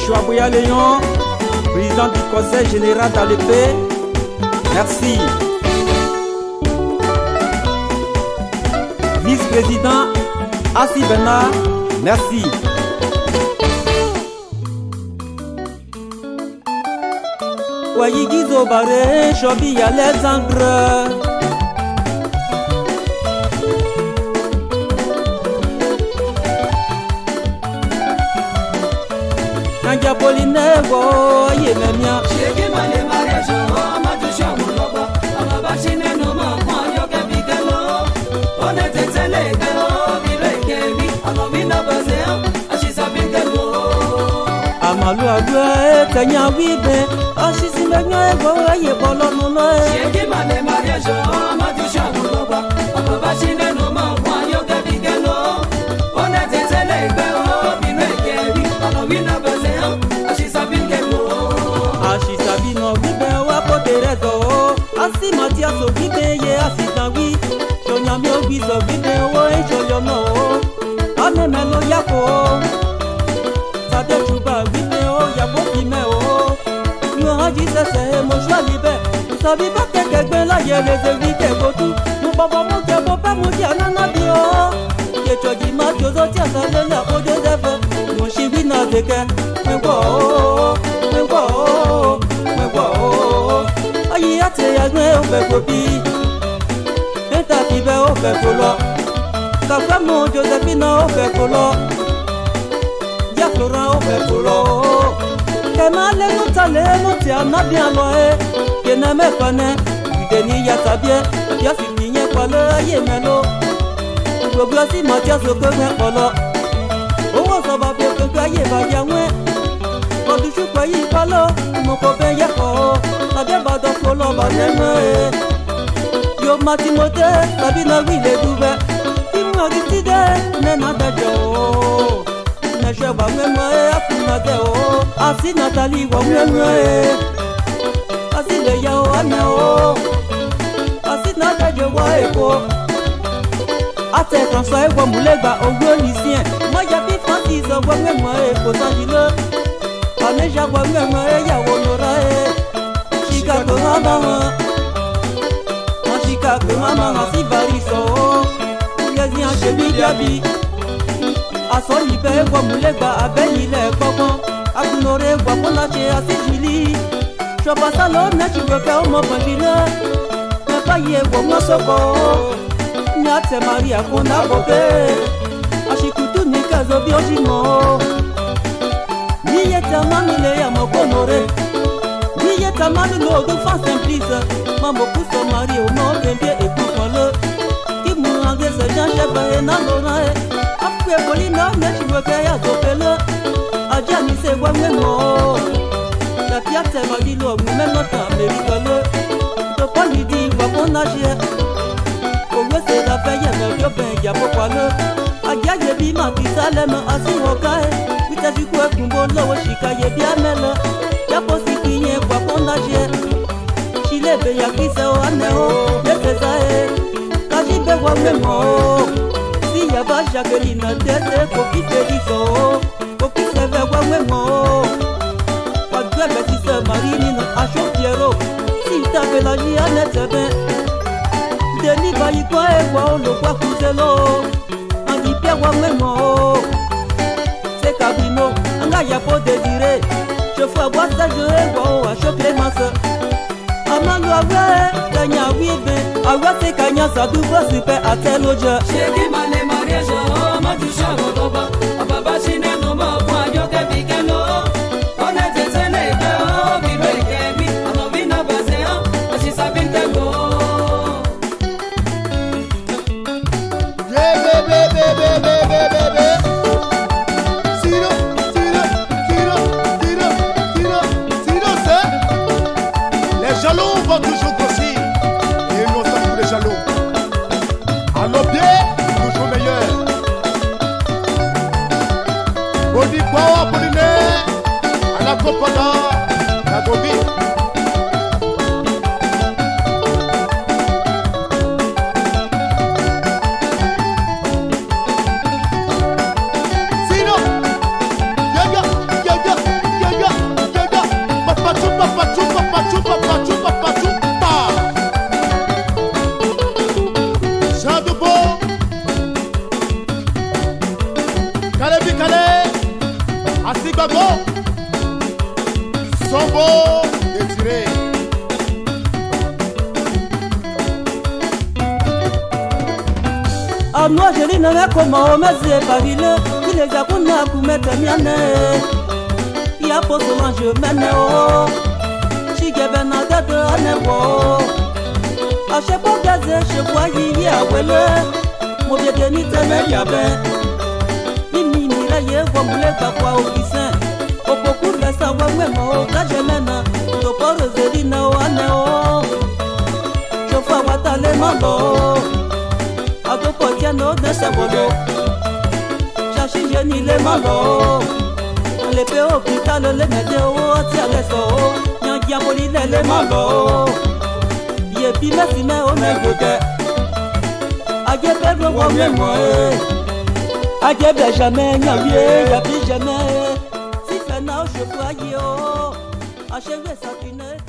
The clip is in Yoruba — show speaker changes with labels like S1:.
S1: Chouabouya Léon, président du Conseil général d'ALP. Merci. Vice-président Assi Bernard, merci. Wayigizo Bare, Chobi Alexandre. Nanja Pauline, wo Yememia.
S2: Sheki male mariage, Amadou Chamouloba, Amabachine no ma yo kabikelo. On était télé, Bilekemi, Amamina Bazea, Ashisa Bikelo.
S1: Amalu Agua, Kanya Wibe, Ashisimenya, wo Yepolo no.
S2: Sheki male mariage, Amadou Chamouloba, Amabachine no ma yo kabikelo. On était télé, Bilekemi, Amamina Bazea, Ashisa Bikelo.
S1: Ashisabi no wibe wa poterezo. Asi Matias o wibe ye asitanwi. Shonyami o wiso wibe wo enjoyo no. Amemelo yako. Sade chuba wibe o yako kime o. Yo haji sese mo shwa libe. Sabi ba kekegbe la ye leze wike gotu. Mo baba mo ke bo pe mo di anana bi o. Ye chogi ma jozo ti asale la o Joseph. Mo shi wi na teke. Mengwo ayi ate yagbe ofe kobi eta fibe ofe kolo kafe mo Josephine ofe kolo ya Florent ofe kolo kema le no ti anabi alo kena me fane ideni ya tabie ya sitinye kwalo aye melo gbogbo si Matias okwe polo owo so ba be ko aye ba ya nwe Odushu kwa yi palo, moko ben yako, tabe bado kolo baneme. Yo matimote, tabi na wile dube, timu agitide, nena bejo. Neshe wa mwe apuna deo, asi Nathalie wa mwe. Asi leya o ane o, asi na bejo wa eko. Ate François wa mulegba ogwo lisien, moya bi Francis wa mwe eko sanjilo. Ane jagwa mwe ya wonora Chicago mama Chicago mama si bariso Yezi an chebi jabi Aso libe kwa mulegba abeyi le kokon Akunore kwa pona che asi jili Chopa salon na chigoke o mo panjile Me paye kwa mosoko Nyate Maria kona bobe Ashikutu nikazo biojimo Niye tamani le ya mokonore Niye tamani lo do fan simplice Mambo kuso mari o mo bembie e kukole Ki mu ange se jan cheba e na lona e Afwe polina me chiweke ya zopele Aja ni se wa mwemo La piate mali lo mu menota merikole Topa lidi wakona je Owe se la feye me vyo ben ya pokwale Aja ye bi matisa le me asi wokae Witaji kwe kumbo lowe shika ye biamele Yapo sikinye kwa pondaje Chilebe ya kise o aneo Yeteza Kajibe wa memo Si ya ba Jacqueline tete Koki feliso Koki seve wa memo Kwa dwebe si se marini no asho piero Si tabe la ji anetebe Deni bayi kwa ewa olo kwa kuzelo Andi pia wa memo Cabino, anga ya po désiré. Je fais boire ça, je vois à choc les masses. Amalu awe, kanya wibe, awe se kanya sa double super à tel oje.
S2: Sheki male mariage, Amadou Chamouloba, Ababa Chine no ma yo kabikelo. On était télé, Bilekemi, Amamina Bazea, Ashisa Bikelo.
S3: Toujours grossir et nous sommes tous les jaloux. À nos pieds, toujours meilleur. Body power polinaire, à la copada, la gobi. Sino, yaga, yaga, Bago, Sombo, Désiré.
S1: Anwa jeli na koma omeze pavile, il les a kuna kumete miane. Ya poso manje mene o, chigebe na dede anewo. A chepo gaze chepo yi ya wele, mo biede ni teme yabe. Mimi ni la ye wo mule kwa okisin. Opoku lesa wa wemo la jemena, to poro zeli na o ane o. Chofa watale mando. Adopo tiano nese wolo, chashi jeni le malo. Le pe hôpital le mede o ti aleso, nyangi amoli le malo. Ye pi mesi me o me goge, aje pe lo wo me mo e, aje be jamais nyangi ya pi jamais. Si fait na o chefoye o, achewe sa fine.